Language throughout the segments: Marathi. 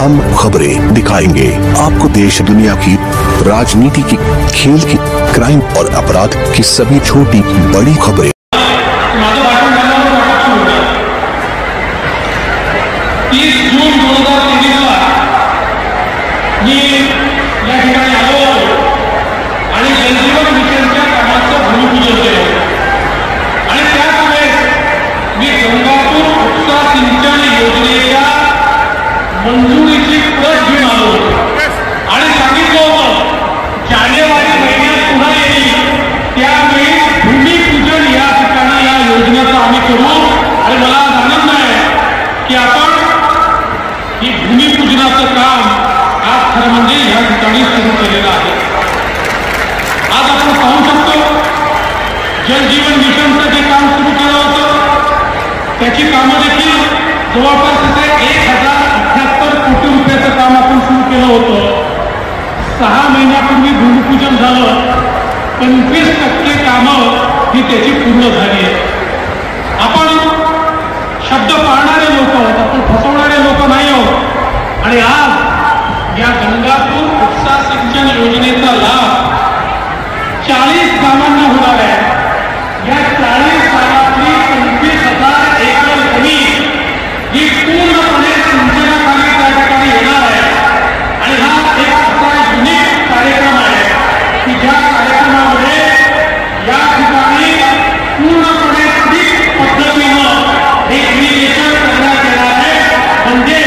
तमाम खबरें दिखाएंगे आपको। देश दुनिया की, राजनीति की, खेल की, क्राइम और अपराध की सभी छोटी बड़ी खबरें। 30 जून 2023 मी या ठिकाणी आलो आणि जलजीवन मिशनच्या कामाचं भूमिपूजन केलं आणि त्याच वेळेस मी गंगापूर उपसा सिंचन योजनेच्या मंजुरीची प्रत घेऊन आलो आणि सांगितलं होतं जानेवारी महिन्यात पुन्हा येईल त्यावेळी भूमिपूजन या ठिकाणी या योजनेचं आम्ही करू। आणि मला आनंद आहे की आपण ही भूमिपूजनाचं काम आज खरं म्हणजे या ठिकाणी सुरू केलेलं आहे। आज आपण पाहू शकतो जलजीवन मिशनचं जे काम सुरू केलं होतं त्याची कामं देखील जवळपास 1078 कोटी रुपयाचं काम आपण सुरू केलं होतं। 6 महिन्यापूर्वी भूमिपूजन झालं, 25% कामं ही त्याची पूर्ण झाली आहे। आपण शब्द पाळणारे लोक आहोत, आपण फसवणारे लोक नाही आहोत आणि आज या गंगापूर उपसा सिंचन योजनेचा लाभ 40 गावांना होणार आहे। या 40 गावातली 25,000 एकर जमीन ही पूर्णपणे सिंचनाखाली त्या ठिकाणी येणार आहे आणि हा एक असा युनिक कार्यक्रम आहे की ज्या कार्यक्रमामध्ये या ठिकाणी पूर्णपणे पद्धतीनं इरिगेशन करण्यात येणार आहे। म्हणजे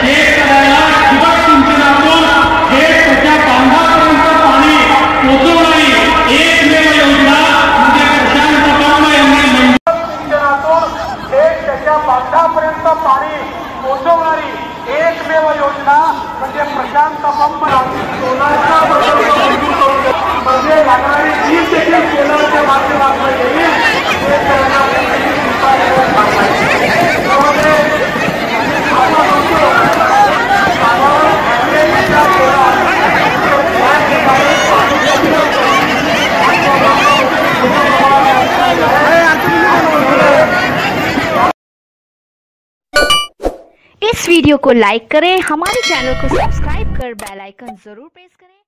शेतकऱ्याला ठिबक सिंचनातून थेट त्याच्या बांधापर्यंत पाणी पोहोचवणारी एकमेव योजना म्हणजे प्रशांत पंप यांनी सिंचनातून थेट त्याच्या बांधापर्यंत पाणी पोहोचवणारी एकमेव योजना म्हणजे प्रशांत पंप। सोलारच्या म्हणजे लागणारी वीज देखील सोलारच्या माध्यमातून येईल। इस वीडियो को लाइक करें, हमारे चैनल को सब्सक्राइब कर बेल आइकन जरूर प्रेस करें।